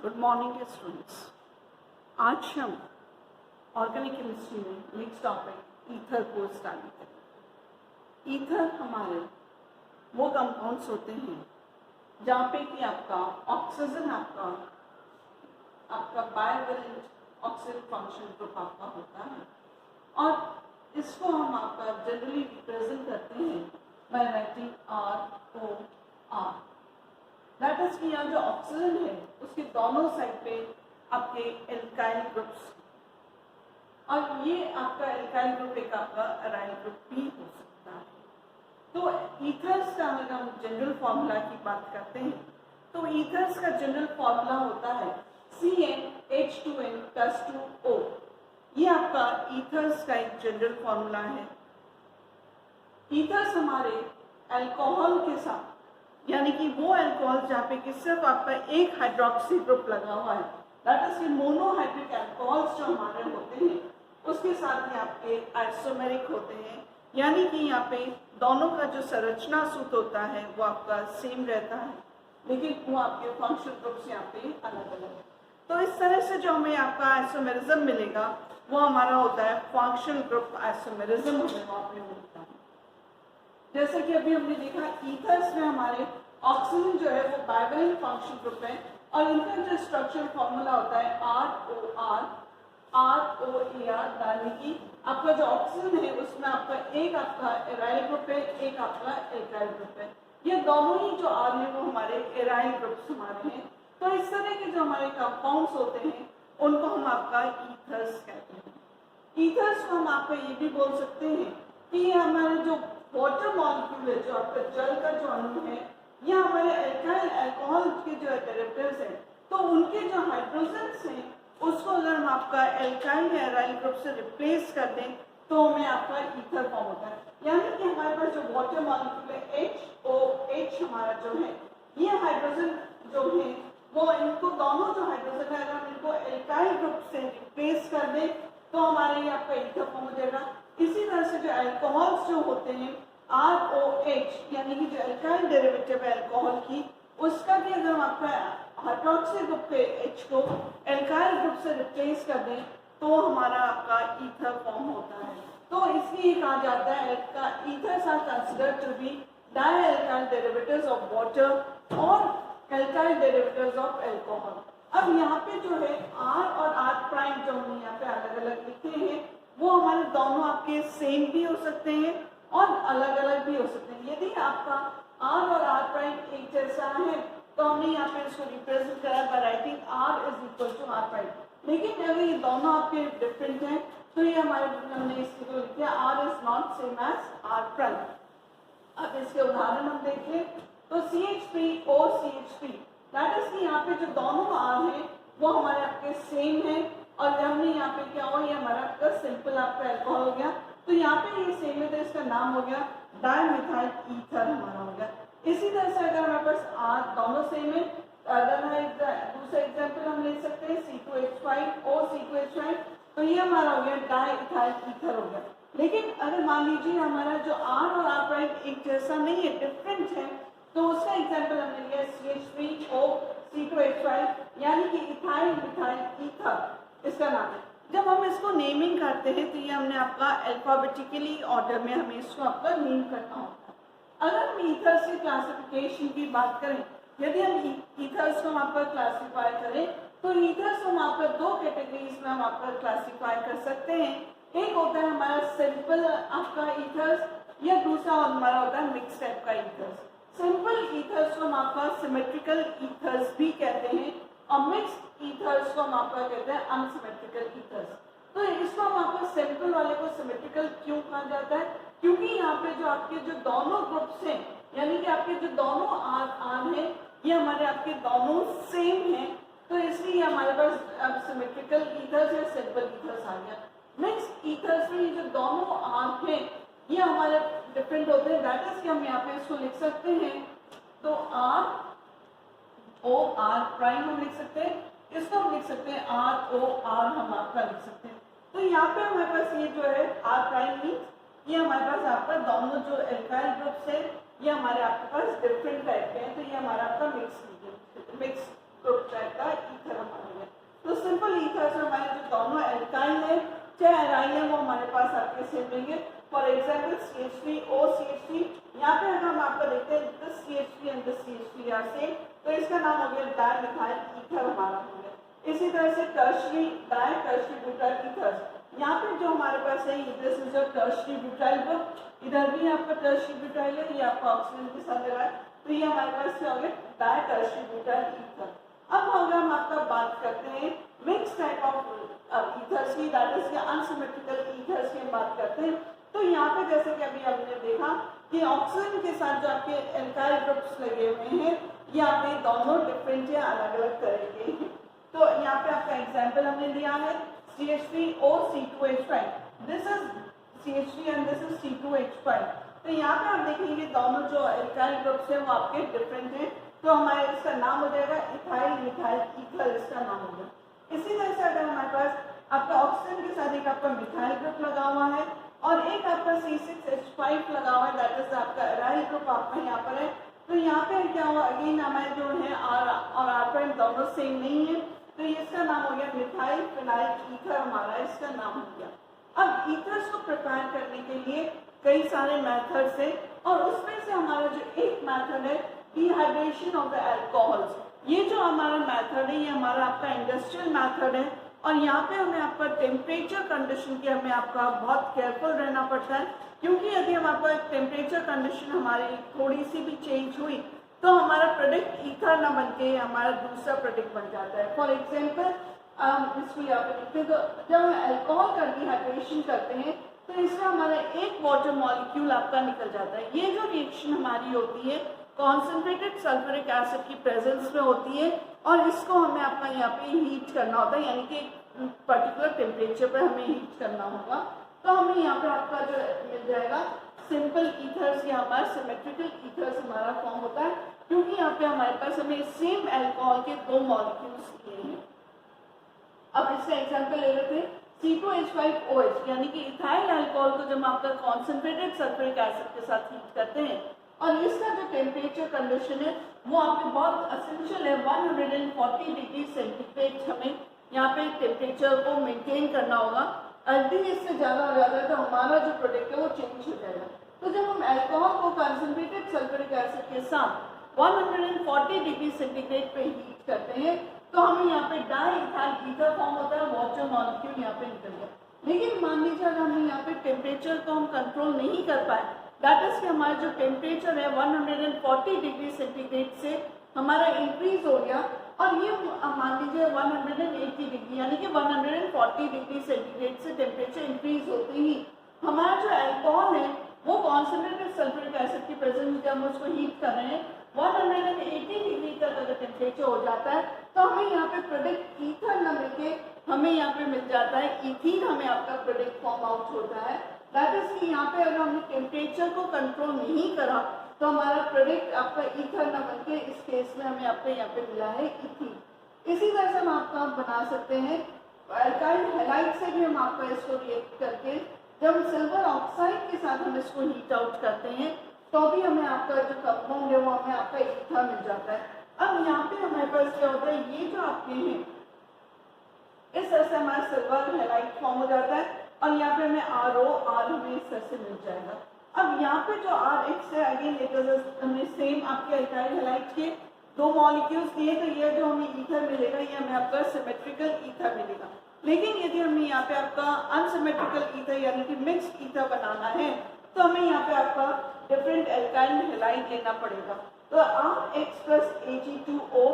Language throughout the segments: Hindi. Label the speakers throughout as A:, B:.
A: Good morning students. आज हम ऑर्गेनिक केमिस्ट्री में नेक्स्ट टॉपिक ईथर को स्टार्ट करेंगे। ईथर हमारे वो कंपाउंड्स होते हैं जहाँ पे कि आपका ऑक्सीजन आपका बायोवेलेंट ऑक्सीजन फंक्शन ग्रुप आपका होता है और इसको हम आपका जनरली रिप्रेजेंट करते हैं by writing ROR। That is कि यहाँ जो ऑक्सीजन है उसके दोनों साइड पे आपके एल्काइल ग्रुप्स और ये आपका एल्काइल ग्रुप एक आपका अराइल ग्रुप भी हो सकता है। तो ईथर्स का अगर हम जनरल फॉर्मूला की बात करते हैं तो ईथर्स का जनरल फॉर्मूला होता है CnH2n + 2O। ये आपका ईथर्स का एक जनरल फॉर्मूला है। ईथर्स हमारे अल्कोहल के साथ यानी कि वो अल्कोहल जहाँ पे कि सिर्फ आपका एक हाइड्रोक्सी ग्रुप लगा हुआ है, दैट इज मोनोहाइड्रिक अल्कोहल्स जो हमारे होते हैं उसके साथ ही आपके आइसोमेरिक होते हैं, यानी कि यहाँ पे दोनों का जो संरचना सूत्र होता है वो आपका सेम रहता है लेकिन वो आपके फंक्शनल ग्रुप्स यहाँ पे अलग अलग है। तो इस तरह से जो हमें आपका आइसोमेरिज्म मिलेगा वो हमारा होता है फंक्शनल ग्रुप आइसोमेरिज्म हमें वहाँ पे मिलता है। जैसे कि अभी हमने देखा ईथर्स में हमारे ऑक्सीजन जो है वो बाइवेलेंट फंक्शन ग्रुप है और इनका जो स्ट्रक्चर फॉर्मूला होता है ROR यानी कि आपका जो ऑक्सीजन है उसमें आपका एक आपका एराइल ग्रुप है, एक आपका एल्काइल ग्रुप है। ये दोनों ही जो आर है वो हमारे एराइल ग्रुप्स हमारे हैं। तो इस तरह के जो हमारे कंपाउंड्स होते हैं उनको हम आपका ईथर्स कहते हैं। ईथर्स को हम आपका ये भी बोल सकते हैं कि ये हमारे जो वाटर मॉलिक्यूल है, जो आपका जल का जो अणु है, या हमारे एल्काइल अल्कोहल के जो डेरिवेटिव्स हैं तो उनके जो हाइड्रोजन्स हैं उसको अगर हम आपका एल्काइल या एराइल ग्रुप से रिप्लेस कर दें तो हमें आपका ईथर फॉर्म होता है। यानी कि हमारे पास जो वाटर मॉलिक्यूल है HOH हमारा जो है, ये हाइड्रोजन जो है वो इनको दोनों जो हाइड्रोजन है अगर हम इनको एल्काइल ग्रुप से रिप्लेस कर दें तो हमारे ये आपका ईथर फॉर्म हो जाएगा। इसी तरह से जो अल्कोहल्स जो होते हैं ROH यानी कि जो एल्काइल डेरिवेटिव है अल्कोहल की, उसका भी अगर हम आपका हाइड्रोक्सी ग्रुप के H को एल्काइल ग्रुप से रिप्लेस कर दें तो हमारा आपका ईथर फॉर्म होता है। तो इसलिए कहा जाता है ethers are considered to be dialkyl derivatives of water और एल्काइल डेरिवेटिव्स ऑफ अल्कोहल। अब यहाँ पे जो है R और R' जो हमने यहाँ पे अलग अलग लिखे हैं वो हमारे दोनों आपके सेम भी हो सकते हैं और अलग अलग भी हो सकते हैं। यदि आपका R और R' एक जैसा है तो हमने यहाँ पे इसको रिप्रेजेंट करा बाय राइटिंग R = R'। लेकिन अगर ये दोनों आपके डिफरेंट हैं तो ये हमारे हमने इसको लिख दिया R is not same as R'। अब इसके उदाहरण हम देखें तो CH3OCH3 दैट इज कि यहाँ पे जो दोनों R हैं वो हमारे आपके सेम है और हमने यहाँ पे क्या हुआ, ये हमारा आपका सिंपल आपका अल्कोहल हो गया। तो यहाँ पे ये सेम है तो इसका नाम हो गया डाइमिथाइल ईथर हमारा हो गया। इसी तरह से अगर हमारे पास R दोनों सेम है, अगर दूसरा एग्जांपल हम ले सकते हैं C2H5OC2H5 तो ये हमारा हो गया डाइइथाइल ईथर हो गया। लेकिन अगर मान लीजिए हमारा जो R और R' एक जैसा नहीं है, डिफरेंट है, तो उसका एग्जांपल हमने लिया CH3OC2H5 यानी कि इथाइल मिथाइल ईथर इसका नाम है। जब हम इसको नेमिंग करते हैं तो ये हमने आपका अल्फाबेटिकली ऑर्डर में हमें इसको आपका नेम करना होता है। अगर हम ईथर्स की क्लासिफिकेशन की बात करें, यदि हम ईथर्स को हम आपका क्लासिफाई करें तो ईथर्स हम आपका दो कैटेगरीज में हम आपका क्लासिफाई कर सकते हैं। एक होता है हमारा सिंपल आपका ईथर्स या दूसरा हमारा होता है मिक्स टाइप का ईथर्स। सिंपल ईथर्स को हम आपका सिमेट्रिकल ईथर्स भी कहते हैं और मिक्स ईथर्स को हम आपका कहते हैं अनसिमेट्रिकल ईथर्स। तो इसको हम आपका सिंपल वाले को सिमेट्रिकल क्यों कहा जाता है, क्योंकि यहाँ पे जो आपके जो दोनों ग्रुप्स हैं यानी कि आपके जो दोनों आर हैं ये हमारे आपके दोनों सेम हैं, तो इसलिए हमारे पास अब सिमेट्रिकल ईथर्स या सिंपल ईथर्स आ गया। मिक्स ईथर्स में जो दोनों आर हैं ये हमारे डिफरेंट होते हैं, दैट इज कि हम यहाँ पे इसको लिख सकते हैं तो ROR' हम लिख सकते हैं, इसको हम लिख सकते हैं ROR हम आपका लिख सकते हैं। तो यहाँ पे हमारे पास ये जो है R' मीन्स ये हमारे पास आपका दोनों जो एल्काइल ग्रुप्स है ये हमारे आपके पास डिफरेंट टाइप के हैं, तो ये हमारा आपका मिक्स ग्रुप टाइप का ईथर चाहे एराइल है वो हमारे पास आपके सेम रहेंगे। फॉर एग्जाम्पल CH3OCH3, यहाँ पे अगर हम आपको देखते हैं this CH3 and this CH3 are same, तो इसका नाम हो गया डाइमिथाइल ईथर हमारा हो गया। इसी तरह से टर्शरी डाइटर्शरी ब्यूटाइल ईथर्स, यहाँ पे जो हमारे पास है this is a tertiary butyl group, इधर भी आपका टर्शरी ब्यूटाइल है, ये आपका ऑक्सीजन के साथ लगा है, तो ये हमारे पास क्या हो गया डाइटर्शरी ब्यूटाइल ईथर। अब अगर हम आपका बात करते हैं मिक्स टाइप ऑफ ईथर्स की, दैट इज अनसिमेट्रिकल ईथर्स की बात करते हैं, तो यहाँ पे जैसे कि अभी हमने देखा कि ऑक्सीजन के साथ जो आपके एल्काइल ग्रुप्स लगे हुए हैं ये आपके दोनों डिफरेंट या अलग अलग तरह के हैं। तो यहाँ पे आपका एग्जाम्पल हमने लिया है CH3O C2H5, this is CH3 and this is C2H5। तो यहाँ पे आप देखेंगे दोनों जो एल्काइल ग्रुप्स हैं वो आपके डिफरेंट हैं, तो हमारे इसका नाम हो जाएगा इथाइल मिथाइल ईथर, इसका नाम हो गया। इसी तरह से अगर हमारे पास आपका ऑक्सीजन के साथ एक आपका मिथाइल ग्रुप लगा हुआ है और एक आपका C6H5 लगा हुआ है, दैट इज आपका एराइल ग्रुप आपका यहाँ पर है, तो यहाँ पे क्या हुआ अगेन हमारे जो है R और R' दोनों सेम नहीं है, तो इसका नाम हो गया मिथाइल फिनाइल ईथर, हमारा इसका नाम हो गया। अब ईथर्स को प्रिपेयर करने के लिए कई सारे मेथड्स है और उसमें से हमारा जो एक मेथड है डिहाइड्रेशन ऑफ द अल्कोहल्स, ये जो हमारा मेथड है ये हमारा आपका इंडस्ट्रियल मेथड है और यहाँ पे हमें आपका टेम्परेचर कंडीशन की हमें आपका बहुत केयरफुल रहना पड़ता है, क्योंकि यदि हम आपका टेम्परेचर कंडीशन हमारी थोड़ी सी भी चेंज हुई तो हमारा प्रोडक्ट ईथर ना बन के हमारा दूसरा प्रोडक्ट बन जाता है। फॉर एग्जाम्पल इसको यहाँ पे देखते हैं, तो जब हम अल्कोहल का डिहाइड्रेशन करते हैं तो इसमें हमारा एक वाटर मॉलिक्यूल आपका निकल जाता है। ये जो रिएक्शन हमारी होती है कॉन्सेंट्रेटेड सल्फ्यूरिक एसिड की प्रेजेंस में होती है और इसको हमें आपका यहाँ पे हीट करना होता है, यानी कि पर्टिकुलर टेम्परेचर पर हमें हीट करना होगा, तो हमें यहाँ पे आपका जो मिल जाएगा सिंपल ईथर्स या हमारा सिमेट्रिकल ईथर्स हमारा फॉर्म होता है, क्योंकि यहाँ पे हमारे पास हमें सेम अल्कोहल के दो मॉलिक्यूल्स दिए हैं। अब इसका एग्जाम्पल ले लेते हैं C2H5OH, यानी कि इथाइल अल्कोहल को जब आपका कॉन्सेंट्रेटेड सल्फ्यूरिक एसिड के साथ हीट करते हैं और इसका जो टेम्परेचर कंडीशन है वो आपके बहुत असेंशियल है, 140 डिग्री सेंटीग्रेड हमें यहाँ पे टेम्परेचर को मेंटेन करना होगा। यदि इससे ज़्यादा हो जाता है तो हमारा जो प्रोडक्ट है वो चेंज हो जाएगा। तो जब हम अल्कोहल को कॉन्सेंट्रेटेड सल्फ्यूरिक एसिड के साथ 140 डिग्री सेंटीग्रेड पे हीट करते हैं तो हमें यहाँ पे डाइइथाइल ईथर फॉर्म होता है, वाटर मॉलिक्यूल यहाँ पे निकल गया। लेकिन मान लीजिए अगर हमें यहाँ पे टेम्परेचर को हम कंट्रोल नहीं कर पाए, दैट इज कि हमारा जो टेम्परेचर है 140 डिग्री सेंटीग्रेड से हमारा इंक्रीज हो गया और ये मान लीजिए 180 डिग्री यानी कि 140 डिग्री सेंटीग्रेड से टेम्परेचर इंक्रीज होते ही हमारा जो अल्कोहल है वो कॉन्सेंट्रेटेड सल्फ्यूरिक एसिड की प्रेजेंस में जब हम उसको हीट कर रहे हैं 180 डिग्री तक अगर टेम्परेचर हो जाता है तो हमें यहाँ पे प्रोडक्ट ईथर न मिलके हमें यहाँ पे मिल जाता है इथीन, हमें आपका प्रोडक्ट फॉर्म आउट होता है। दैट इज कि यहाँ पे अगर हमने टेम्परेचर को कंट्रोल नहीं करा तो हमारा प्रोडक्ट आपका ईथर न बनके इस केस में हमें आपका यहाँ पे मिला है इथीन। इसी तरह से हम आपका बना सकते हैं अल्काइल हैलाइड से भी हम आपका इसको रिएक्ट करके जब सिल्वर ऑक्साइड के साथ हम इसको हीट आउट करते हैं तो भी हमें आपका जो कंपाउंड है वो हमें आपका ईथर मिल जाता है। अब यहाँ पे हमारे पास क्या होता है, ये जो आपके हैं इस तरह से हमारा सिल्वर हैलाइड फॉर्म हो जाता है और यहाँ पे हमें ROR हमें इस तरह से मिल जाएगा। अब यहाँ पे जो RH है अगेन हमें सेम आपके अल्काइल हैलाइड के दो मॉलिक्यूल्स दिए, तो ये जो हमें ईथर मिलेगा ये हमें आपका सिमेट्रिकल ईथर मिलेगा। लेकिन यदि हमें यहाँ पे आपका अनसिमेट्रिकल ईथर यानी कि मिक्स्ड ईथर बनाना है तो हमें यहाँ पे आपका डिफरेंट अल्काइल हैलाइड लेना पड़ेगा। तो RH प्लस Ag2O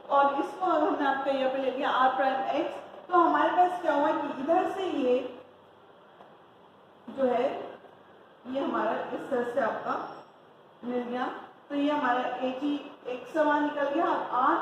A: और इसको अगर हमने आपका यहाँ पे ले लिया R', तो हमारे पास क्या हुआ कि इधर से ये जो है ये हमारा इस तरह से आपका मिल गया, तो ये हमारा Ag एक समान निकल गया और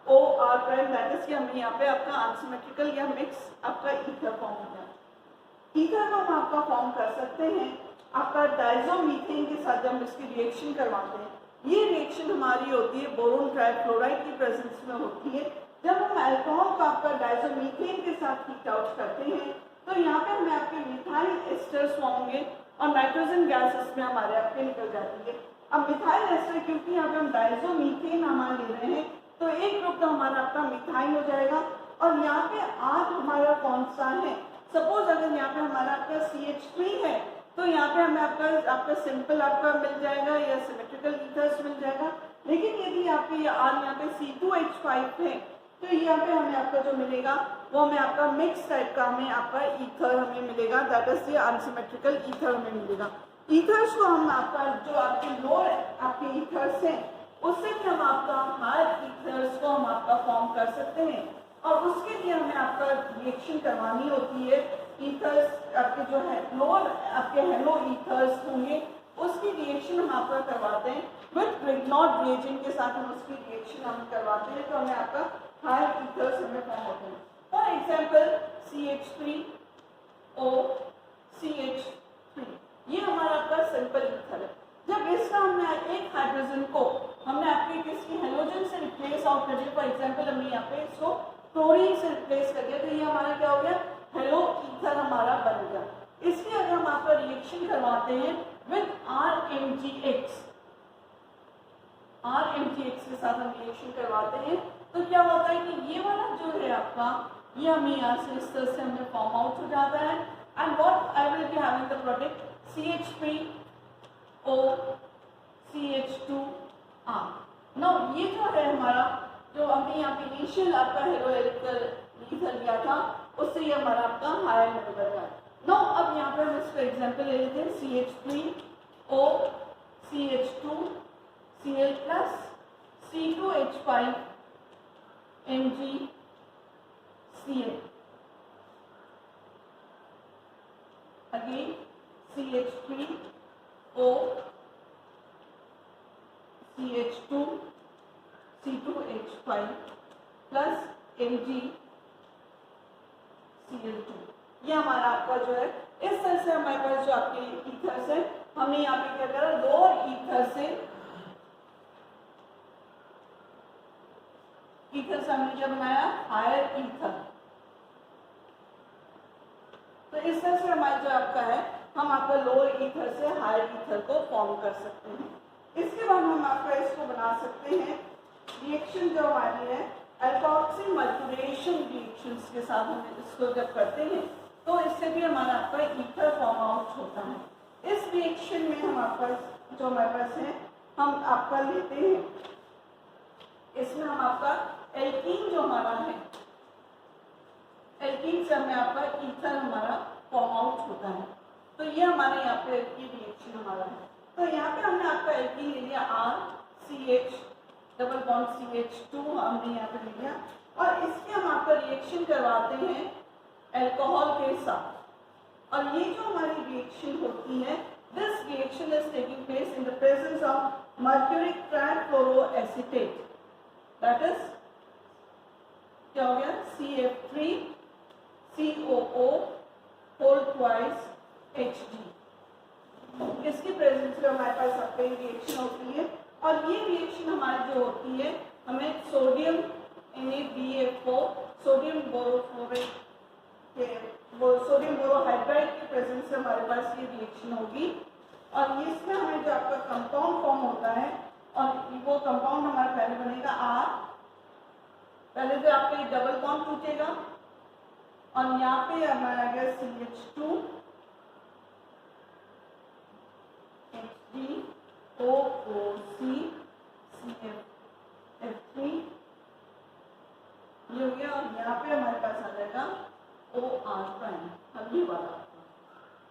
A: ROR' दैट इज कि हमें यहाँ पे आपका अनसिमेट्रिकल या मिक्स आपका ईथर फॉर्म हो गया। ईथर को हम आपका फॉर्म कर सकते हैं आपका डाइज़ोमीथेन के साथ जब हम इसकी रिएक्शन करवाते हैं। ये रिएक्शन हमारी होती है बोरोन ट्राइफ्लोराइड की प्रेजेंस में होती है। जब हम अल्कोहल को आपका डाइज़ोमीथेन के साथ हीट आउट करते हैं तो यहाँ पे हमें आपके मिथाइल एस्टर्स फॉर्म होंगे और नाइट्रोजन गैस इसमें हमारे आपके निकल जाती है। अब मिथाइल एस्टर क्योंकि यहाँ पे हम डाइज़ोमीथेन हमारा ले रहे हैं तो एक ग्रुप तो हमारा आपका मिथाइल हो जाएगा और यहाँ पे R हमारा कौन सा है, सपोज अगर यहाँ पे हमारा आपका CH3 है तो यहाँ पे हमें आपका सिंपल आपका मिल जाएगा या सिमेट्रिकल ईथर्स मिल जाएगा। लेकिन यदि आपके यहाँ पे C2H5 है तो यहाँ पे हमें आपका जो मिलेगा वो हमें आपका मिक्स टाइप का हमें आपका ईथर हमें मिलेगा, that is the unsymmetrical ether हमें मिलेगा। ईथर्स को हम आपका जो आपके लोअर आपके ईथर्स हैं उससे भी हम आपका हायर ईथर्स को हम आपका फॉर्म कर सकते हैं और उसके लिए हमें आपका रिएक्शन करवानी होती है। ईथर्स आपके जो है लोअर आपके हेलो ईथर्स होंगे उसकी रिएक्शन हम आपका करवाते हैं विथ ग्रिग्नॉट रिएजेंट के साथ हम उसकी रिएक्शन हम करवाते हैं तो हमें आपका हायर ईथर्स हमें फॉर्म होते हैं। फॉर एग्जाम्पल CH3O CH3 ये हमारा आपका सिंपल ईथर है। जब इसका हमने एक हाइड्रोजन को हमने आपके किसकी हेलोजन से रिप्लेस आउट कर दिया, फॉर एग्जाम्पल हमने यहाँ पे इसको क्लोरीन से रिप्लेस कर दिया तो ये हमारा क्या हो गया, हेलो ईथर हमारा बन गया। इसकी अगर हम आपका रिएक्शन करवाते हैं विद RMgX के साथ हम रिएक्शन करवाते हैं तो क्या होता है कि ये वाला जो है आपका ये हमें यहाँ से इस तरह से हमें फॉर्म आउट हो जाता है। And what I will be having the product CH3O CH2R। Now ये जो है हमारा जो हमने यहाँ पे इनिशियल आपका हेलोइथर ईथर लिया था उससे ये हमारा आपका हायर लेवल बन रहा है। नाउ अब यहाँ पे हम इसका एग्जांपल ले लेते हैं CH3O CH2 Cl plus C2H5 MgCl again CH3O CH2 C2H5 plus MgCl2 ये हमारा आपका जो है इस तरह से हमारे पास जो आपके ईथर्स है हमने यहाँ पे क्या करा लोअर ईथर से हमने क्या बनाया हायर ईथर। तो इस तरह से हमारा जो आपका है हम आपका लोअर ईथर से हायर ईथर को फॉर्म कर सकते हैं। इसके बाद हम आपका इसको बना सकते हैं रिएक्शन जो हमारी है अल्कोक्सी मर्क्यूरेशन रिएक्शंस के साथ हम इसको जब करते हैं तो इससे भी हमारा आपका ईथर फॉर्म आउट होता है। इस रिएक्शन में हम आपका जो हमारे पास है हम आपका लेते हैं, इसमें हम आपका एल्कीन जो हमारा है एल्कीन से हमें आपका ईथर हमारा फॉर्म आउट होता है। तो ये हमारे यहाँ पे एल्कीन रिएक्शन हमारा है। तो यहाँ पे हमने आपका एल्कीन ले लिया RCH डबल बॉन्ड CH2 हमने यहाँ पे ले लिया और इसके हम आपका रिएक्शन करवाते हैं अल्कोहल के साथ और ये जो हमारी रिएक्शन होती है this reaction is taking place in the presence of mercuric trifluoroacetate that is क्या हो गया CF3COO होल ट्वाइस Hg। इसकी प्रेजेंस में हमारे पास आपकी रिएक्शन होती है और ये रिएक्शन हमारी जो होती है हमें सोडियम NaBF4 सोडियम बोरोहाइड्राइड के प्रेजेंस से हमारे पास ये रिएक्शन होगी और इसमें हमें जो आपका कंपाउंड फॉर्म होता है और वो कंपाउंड हमारा पहले बनेगा R, पहले तो आपका ये डबल बॉन्ड टूटेगा और यहाँ पे हमारा आ गया CH2 HgOOC CF3 ये हो गया और यहाँ पे हमारे पास आ जाएगा OR प्राइम अभी वाला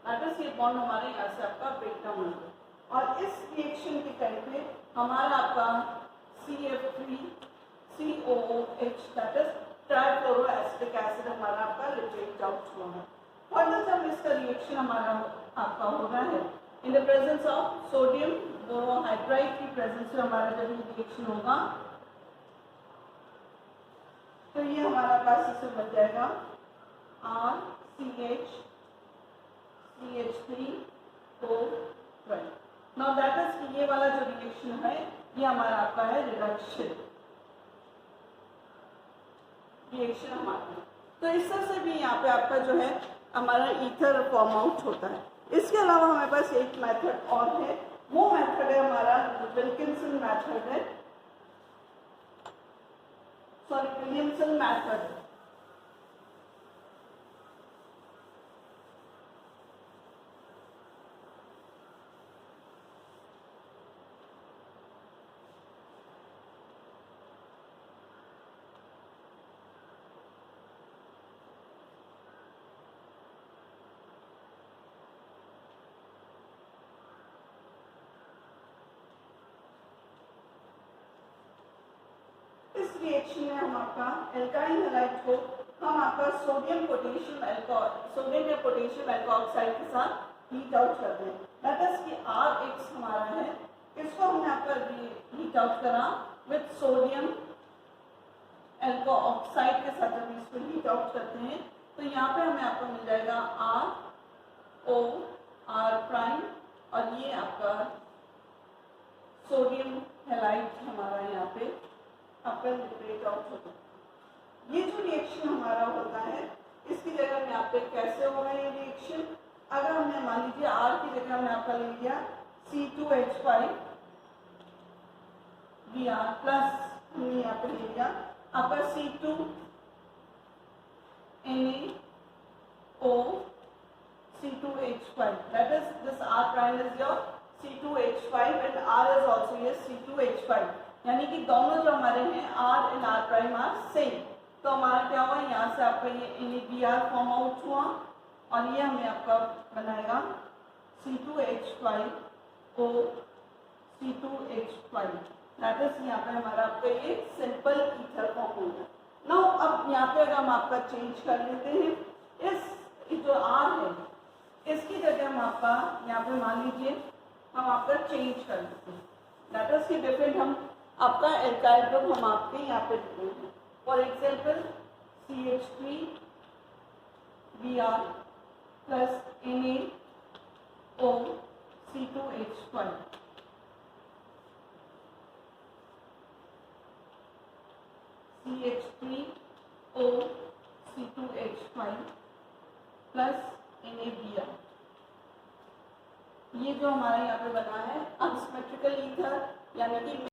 A: दैट इज ये बॉन्ड हमारे यहाँ से आपका ब्रेक डाउन हो गया और इस रिएक्शन के टाइम पे हमारा आपका CF3COOH दैट इज ट्राइफ्लोरोएसिटिक एसिड हमारा आपका लिबरेट आउट हुआ है। फर्दर जब इसका रिएक्शन हमारा आपका हो रहा है इन the presence of sodium borohydride की प्रेजेंस में हमारा जब ये रिएक्शन होगा तो ये हमारा पास इससे बन जाएगा RCH CH3O12। Now that is ये वाला जो रिएक्शन है ये हमारा आपका है रिडक्शन रिएक्शन हमारा। तो इस तरह से भी यहाँ पे आपका जो है हमारा ईथर फॉर्म आउट होता है। इसके अलावा हमारे पास एक मेथड और है, वो मेथड है हमारा विल्किंसन मेथड है, सॉरी विलियमसन मेथड। रिएक्शन में हम आपका एल्काइल हैलाइड को हम आपका सोडियम या पोटेशियम एल्कोऑक्साइड के साथ हीट आउट करते हैं। दैट इज कि Rx हमारा है, इसको हमने आपका हीट आउट करा विथ सोडियम एल्कोऑक्साइड के साथ जब इसको हीट आउट करते हैं तो यहाँ पे हमें आपको मिल जाएगा RO R' और ये आपका सोडियम हैलाइड हमारा यहाँ पे आपका लिबरेट आउट होता है। ये जो रिएक्शन हमारा होता है इसकी जगह में यहाँ पे कैसे होगा ये रिएक्शन, अगर हमने मान लीजिए R की जगह हमने आपका ले लिया C2H5 Br प्लस हमने यहाँ पे ले लिया आपका C2 NaO C2H5, that is this R prime is your C2H5 and R is also your C2H5, यानी कि दोनों जो हमारे हैं R and R prime are same। तो हमारा क्या हुआ, यहाँ से आपका ये NaBr फॉर्म आउट हुआ और ये हमें आपका बनाएगा C2H5O C2H5, दैट इज यहाँ पे हमारा आपका ये सिंपल ईथर फॉर्म होगा। नाउ अब यहाँ पे अगर हम आपका चेंज कर लेते हैं इस जो R है इसकी जगह हम आपका यहाँ पे मान लीजिए हम आपका चेंज कर लेते हैं, दैट इज की डिफरेंट हम आपका एल्काइल ग्रुप हम आपके यहाँ पे लिखते हैं। For example CH3 Br plus NaO C2H5, CH3O C2H5 plus NaBr, ये जो हमारा यहाँ पे बना है अनसिमेट्रिकल ईथर यानी कि